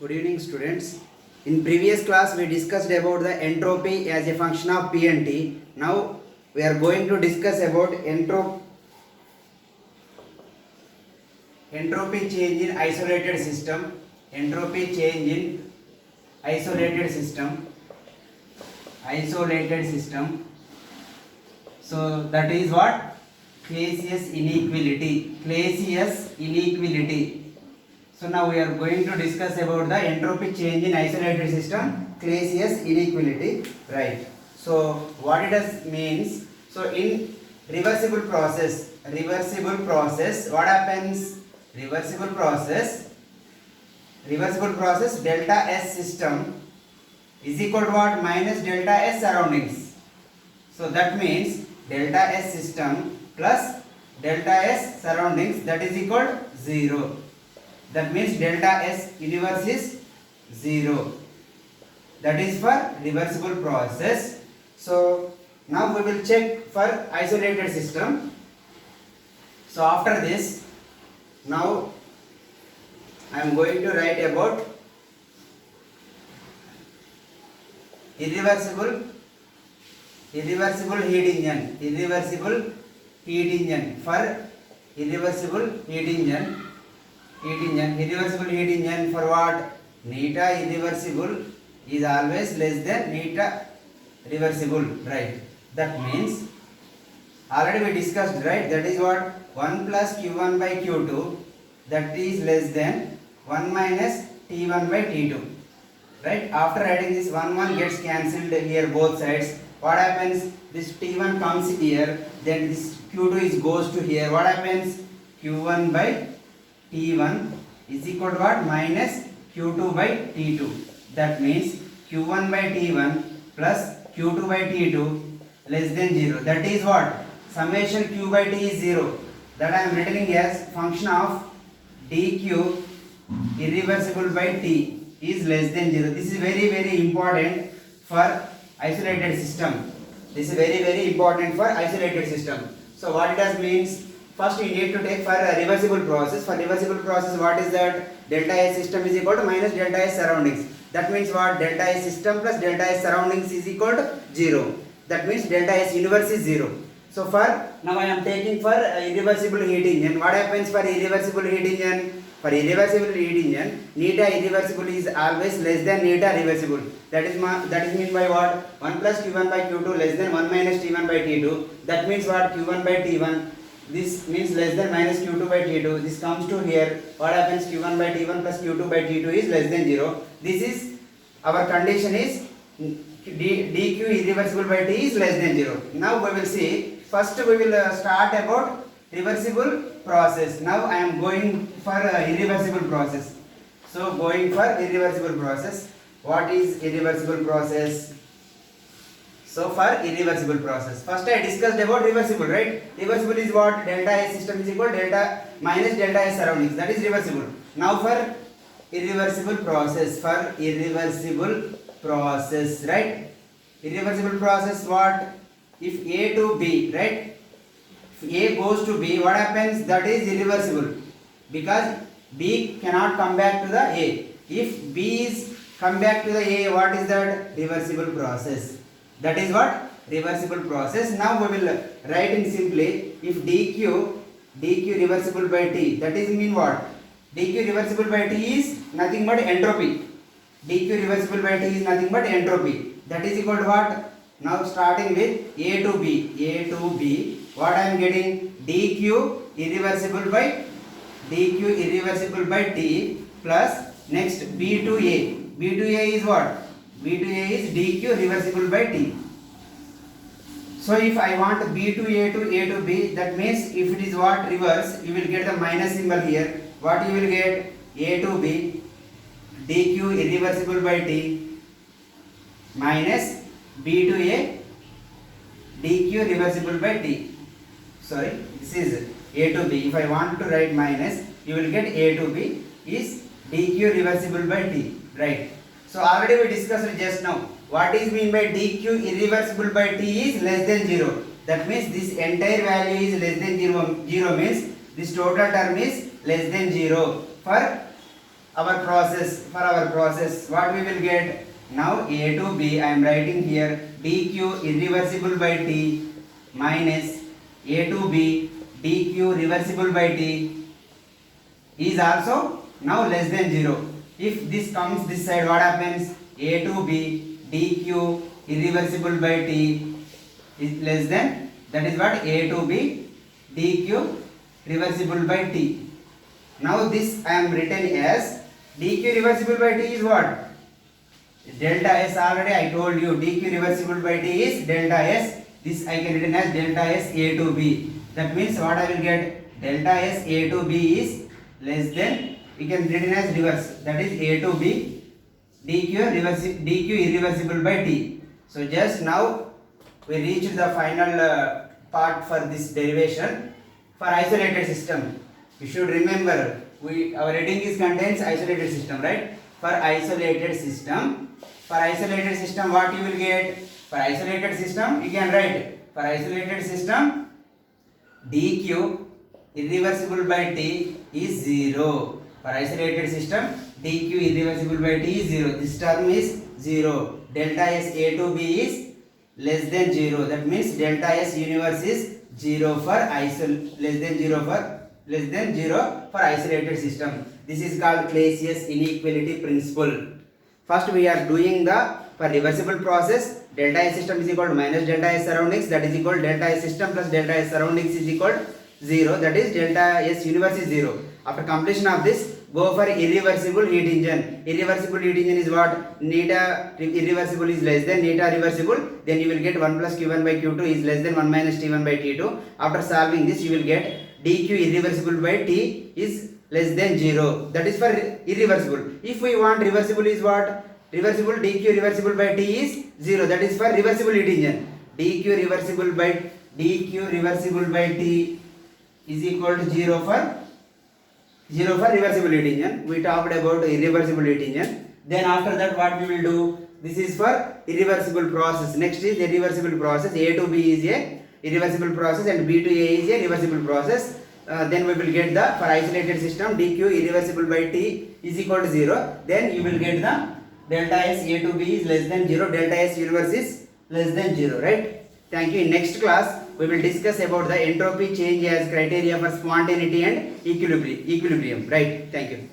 Good evening, students. In previous class, we discussed about the entropy as a function of P and T. Now, we are going to discuss about entropy change in isolated system. Entropy change in isolated system. Isolated system. So, that is what? Clausius inequality. Clausius inequality. So now we are going to discuss about the entropy change in isolated system, Clausius inequality, right? So what it does means, so in reversible process, what happens? Reversible process, delta S system is equal to what? Minus delta S surroundings. So that means delta S system plus delta S surroundings, that is equal to 0. That means delta S universe is 0. That is for reversible process. So now we will check for isolated system. So after this, now I am going to write about irreversible heat engine. Irreversible heat engine. For irreversible heat engine. Irreversible heat engine for what? Neta irreversible is always less than neta reversible, right? That means already we discussed, right? That is what? 1 plus q1 by q2, that is less than 1 minus t1 by t2, right? After adding this 1 gets cancelled here both sides. What happens? This t1 comes here, then this q2 is goes to here. What happens? q1 by T1 is equal to what? Minus Q2 by T2. That means Q1 by T1 plus Q2 by T2 less than 0. That is what? Summation Q by T is 0. That I am writing as function of dq irreversible by T is less than 0. This is very important for isolated system. This is very important for isolated system. So what it does means, first we need to take for a reversible process. For reversible process, what is that? Delta S system is equal to minus delta S surroundings. That means what? Delta S system plus delta S surroundings is equal to 0. That means delta S universe is 0. So for now I am taking for irreversible heat engine. What happens for irreversible heat engine? For irreversible heat engine, neta irreversible is always less than neta reversible. That is mean by what? 1 plus q1 by q2 less than 1 minus t1 by t2. That means what? q1 by t1. This means less than minus q2 by t2. This comes to here. What happens? q1 by t1 plus q2 by t2 is less than 0. This is our condition is dq irreversible by t is less than 0. Now we will see. First we will start about reversible process. Now I am going for irreversible process. So going for irreversible process. What is irreversible process? So for irreversible process, first I discussed about reversible, right? Reversible is what? Delta S system is equal to delta minus delta S surroundings. That is reversible. Now for irreversible process, right? Irreversible process what? If A to B, right? If A goes to B, what happens? That is irreversible because B cannot come back to the A. If B is come back to the A, what is that? Reversible process. That is what? Reversible process. Now we will write in simply, if dq reversible by T, that is mean what? dq reversible by T is nothing but entropy. dq reversible by T is nothing but entropy. That is equal to what? Now starting with A to B, what I am getting? dq irreversible by T plus next B to A. B to A is what? B to A is dq reversible by T. So if I want B to A to B, that means if it is what? Reverse, you will get the minus symbol here. What you will get? A to B dq irreversible by T minus B to A dq reversible by T. Sorry, this is A to B. If I want to write minus, you will get A to B is dq reversible by T, right? So already we discussed just now. What is mean by dq irreversible by T is less than 0. That means this entire value is less than 0 means this total term is less than 0 for our process, what we will get? Now A to B, I am writing here dq irreversible by t minus A to B dq reversible by t is also now less than 0. If this comes this side, what happens? A to B dq irreversible by t is less than, that is what? A to B dq reversible by t. Now this I am written as dq reversible by t is what? Delta S. Already I told you dq reversible by t is delta S. This I can written as delta S A to B. That means what I will get? Delta S A to B is less than, we can written as reverse, that is A to B dq irreversible by t. So just now we reached the final part for this derivation for isolated system. You should remember, our heading is contains isolated system, right? For isolated system, what you will get? For isolated system, you can write for isolated system dq irreversible by t is 0. For isolated system dq irreversible by t is 0. This term is 0. Delta S A to B is less than 0. That means delta S universe is 0 for less than 0 for isolated system. This is called Clausius inequality principle. First we are doing the, for reversible process, delta S system is equal to minus delta S surroundings, that is equal to delta S system plus delta S surroundings is equal to 0, that is delta S universe is 0. After completion of this, go for irreversible heat engine. Irreversible heat engine is what? Neta irreversible is less than neta reversible, then you will get 1 plus Q1 by Q2 is less than 1 minus T1 by T2. After solving this, you will get dq irreversible by t is less than 0. That is for irreversible. If we want reversible is what? Reversible dq reversible by t is 0. That is for reversible heat engine. dq reversible by t is equal to 0 for reversible heat engine. We talked about irreversible heat engine. Then after that, what we will do? This is for irreversible process. Next is irreversible process. A to B is a irreversible process and B to A is a reversible process. Then we will get the, for isolated system dq irreversible by t is equal to 0. Then you will get the delta S A to B is less than 0. Delta S universe is less than 0, right? Thank you. In next class, we will discuss about the entropy change as criteria for spontaneity and equilibrium, right? Thank you.